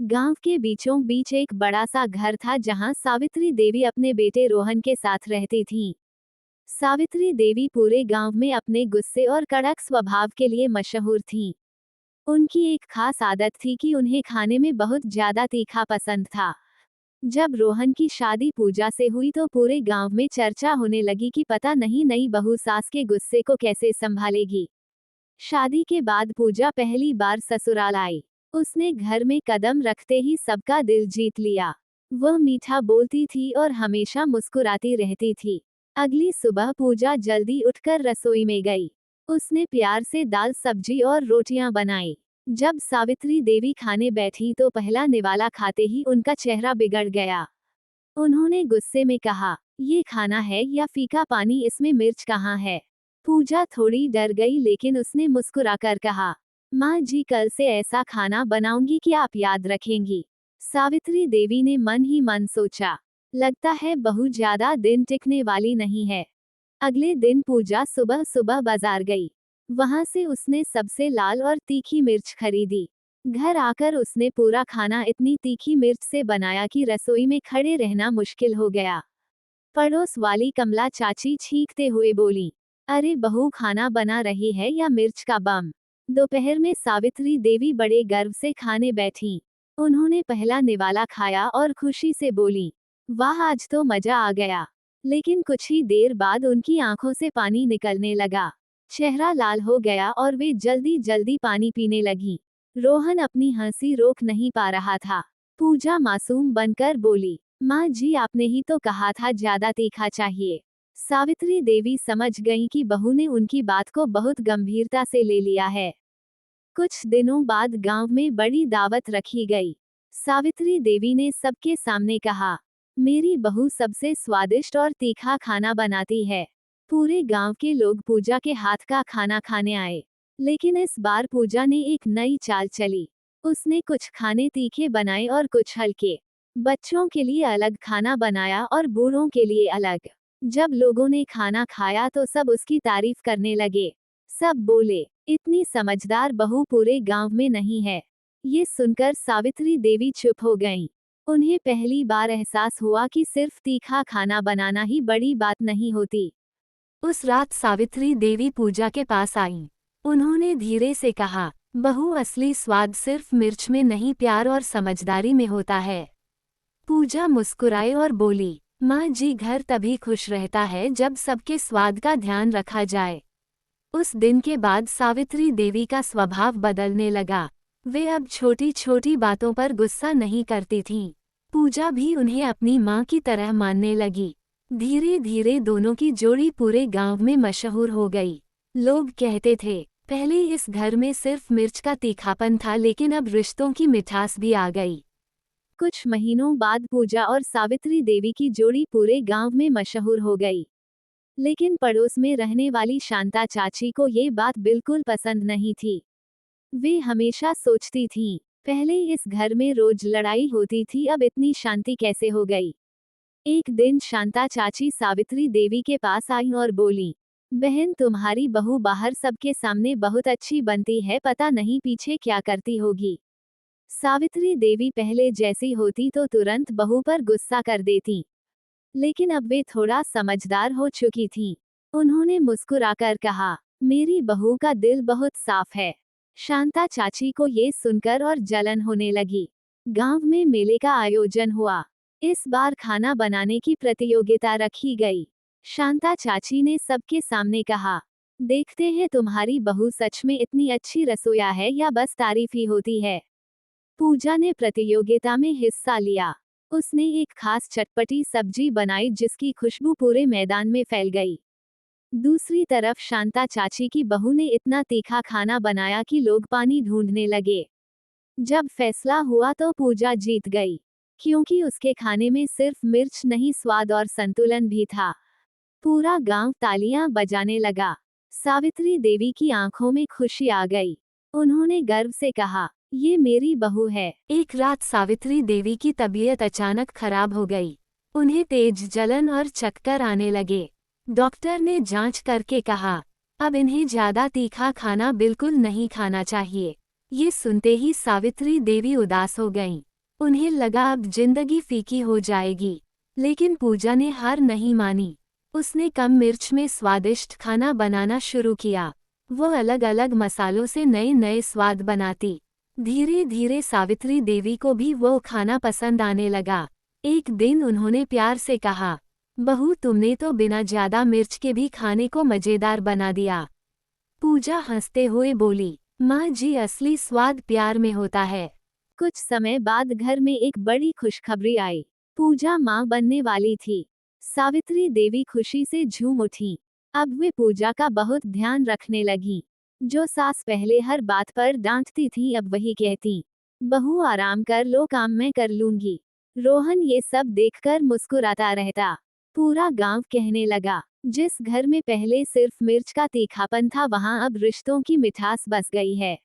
गांव के बीचों बीच एक बड़ा सा घर था जहां सावित्री देवी अपने बेटे रोहन के साथ रहती थीं। सावित्री देवी पूरे गांव में अपने गुस्से और कड़क स्वभाव के लिए मशहूर थीं। उनकी एक खास आदत थी कि उन्हें खाने में बहुत ज्यादा तीखा पसंद था। जब रोहन की शादी पूजा से हुई तो पूरे गांव में चर्चा होने लगी कि पता नहीं नई बहू सास के गुस्से को कैसे संभालेगी। शादी के बाद पूजा पहली बार ससुराल आई। उसने घर में कदम रखते ही सबका दिल जीत लिया। वह मीठा बोलती थी और हमेशा मुस्कुराती रहती थी। अगली सुबह पूजा जल्दी उठकर रसोई में गई। उसने प्यार से दाल सब्जी और रोटियां बनाई। जब सावित्री देवी खाने बैठी तो पहला निवाला खाते ही उनका चेहरा बिगड़ गया। उन्होंने गुस्से में कहा, ये खाना है या फीका पानी, इसमें मिर्च कहाँ है? पूजा थोड़ी डर गई लेकिन उसने मुस्कुराकर कहा, माँ जी कल से ऐसा खाना बनाऊंगी कि आप याद रखेंगी। सावित्री देवी ने मन ही मन सोचा, लगता है बहू ज्यादा दिन टिकने वाली नहीं है। अगले दिन पूजा सुबह सुबह बाजार गई। वहां से उसने सबसे लाल और तीखी मिर्च खरीदी। घर आकर उसने पूरा खाना इतनी तीखी मिर्च से बनाया कि रसोई में खड़े रहना मुश्किल हो गया। पड़ोस वाली कमला चाची छींकते हुए बोली, अरे बहू खाना बना रही है या मिर्च का बम? दोपहर में सावित्री देवी बड़े गर्व से खाने बैठी। उन्होंने पहला निवाला खाया और खुशी से बोली, वाह आज तो मजा आ गया। लेकिन कुछ ही देर बाद उनकी आंखों से पानी निकलने लगा। चेहरा लाल हो गया और वे जल्दी जल्दी पानी पीने लगी। रोहन अपनी हंसी रोक नहीं पा रहा था। पूजा मासूम बनकर बोली, माँ जी आपने ही तो कहा था ज्यादा तीखा चाहिए। सावित्री देवी समझ गईं कि बहू ने उनकी बात को बहुत गंभीरता से ले लिया है। कुछ दिनों बाद गांव में बड़ी दावत रखी गई। सावित्री देवी ने सबके सामने कहा, मेरी बहू सबसे स्वादिष्ट और तीखा खाना बनाती है। पूरे गांव के लोग पूजा के हाथ का खाना खाने आए। लेकिन इस बार पूजा ने एक नई चाल चली। उसने कुछ खाने तीखे बनाए और कुछ हल्के। बच्चों के लिए अलग खाना बनाया और बूढ़ों के लिए अलग। जब लोगों ने खाना खाया तो सब उसकी तारीफ करने लगे। सब बोले, इतनी समझदार बहू पूरे गांव में नहीं है। ये सुनकर सावित्री देवी चुप हो गईं। उन्हें पहली बार एहसास हुआ कि सिर्फ तीखा खाना बनाना ही बड़ी बात नहीं होती। उस रात सावित्री देवी पूजा के पास आईं। उन्होंने धीरे से कहा, बहू असली स्वाद सिर्फ मिर्च में नहीं प्यार और समझदारी में होता है। पूजा मुस्कुराई और बोली, माँ जी घर तभी खुश रहता है जब सबके स्वाद का ध्यान रखा जाए। उस दिन के बाद सावित्री देवी का स्वभाव बदलने लगा। वे अब छोटी छोटी बातों पर गुस्सा नहीं करती थीं। पूजा भी उन्हें अपनी माँ की तरह मानने लगी। धीरे धीरे दोनों की जोड़ी पूरे गांव में मशहूर हो गई। लोग कहते थे, पहले इस घर में सिर्फ मिर्च का तीखापन था लेकिन अब रिश्तों की मिठास भी आ गई। कुछ महीनों बाद पूजा और सावित्री देवी की जोड़ी पूरे गांव में मशहूर हो गई। लेकिन पड़ोस में रहने वाली शांता चाची को ये बात बिल्कुल पसंद नहीं थी। वे हमेशा सोचती थीं, पहले इस घर में रोज लड़ाई होती थी, अब इतनी शांति कैसे हो गई। एक दिन शांता चाची सावित्री देवी के पास आई और बोली, बहन तुम्हारी बहू बाहर सबके सामने बहुत अच्छी बनती है, पता नहीं पीछे क्या करती होगी। सावित्री देवी पहले जैसी होती तो तुरंत बहू पर गुस्सा कर देती। लेकिन अब वे थोड़ा समझदार हो चुकी थीं। उन्होंने मुस्कुराकर कहा, मेरी बहू का दिल बहुत साफ है। शांता चाची को ये सुनकर और जलन होने लगी। गांव में मेले का आयोजन हुआ। इस बार खाना बनाने की प्रतियोगिता रखी गई। शांता चाची ने सबके सामने कहा, देखते हैं तुम्हारी बहू सच में इतनी अच्छी रसोइया है या बस तारीफ ही होती है। पूजा ने प्रतियोगिता में हिस्सा लिया। उसने एक खास चटपटी सब्जी बनाई जिसकी खुशबू पूरे मैदान में फैल गई। दूसरी तरफ शांता चाची की बहू ने इतना तीखा खाना बनाया कि लोग पानी ढूंढने लगे। जब फैसला हुआ तो पूजा जीत गई, क्योंकि उसके खाने में सिर्फ मिर्च नहीं स्वाद और संतुलन भी था। पूरा गांव तालियां बजाने लगा। सावित्री देवी की आंखों में खुशी आ गई। उन्होंने गर्व से कहा, ये मेरी बहू है। एक रात सावित्री देवी की तबीयत अचानक खराब हो गई। उन्हें तेज जलन और चक्कर आने लगे। डॉक्टर ने जांच करके कहा, अब इन्हें ज्यादा तीखा खाना बिल्कुल नहीं खाना चाहिए। ये सुनते ही सावित्री देवी उदास हो गईं। उन्हें लगा अब जिंदगी फीकी हो जाएगी, लेकिन पूजा ने हार नहीं मानी। उसने कम मिर्च में स्वादिष्ट खाना बनाना शुरू किया। वो अलग अलग मसालों से नए नए स्वाद बनाती। धीरे धीरे सावित्री देवी को भी वो खाना पसंद आने लगा। एक दिन उन्होंने प्यार से कहा, बहू तुमने तो बिना ज्यादा मिर्च के भी खाने को मजेदार बना दिया। पूजा हंसते हुए बोली, माँ जी असली स्वाद प्यार में होता है। कुछ समय बाद घर में एक बड़ी खुशखबरी आई। पूजा माँ बनने वाली थी। सावित्री देवी खुशी से झूम उठी। अब वे पूजा का बहुत ध्यान रखने लगी। जो सास पहले हर बात पर डांटती थी अब वही कहती, बहू आराम कर लो, काम मैं कर लूंगी। रोहन ये सब देखकर मुस्कुराता रहता। पूरा गांव कहने लगा, जिस घर में पहले सिर्फ मिर्च का तीखापन था वहां अब रिश्तों की मिठास बस गई है।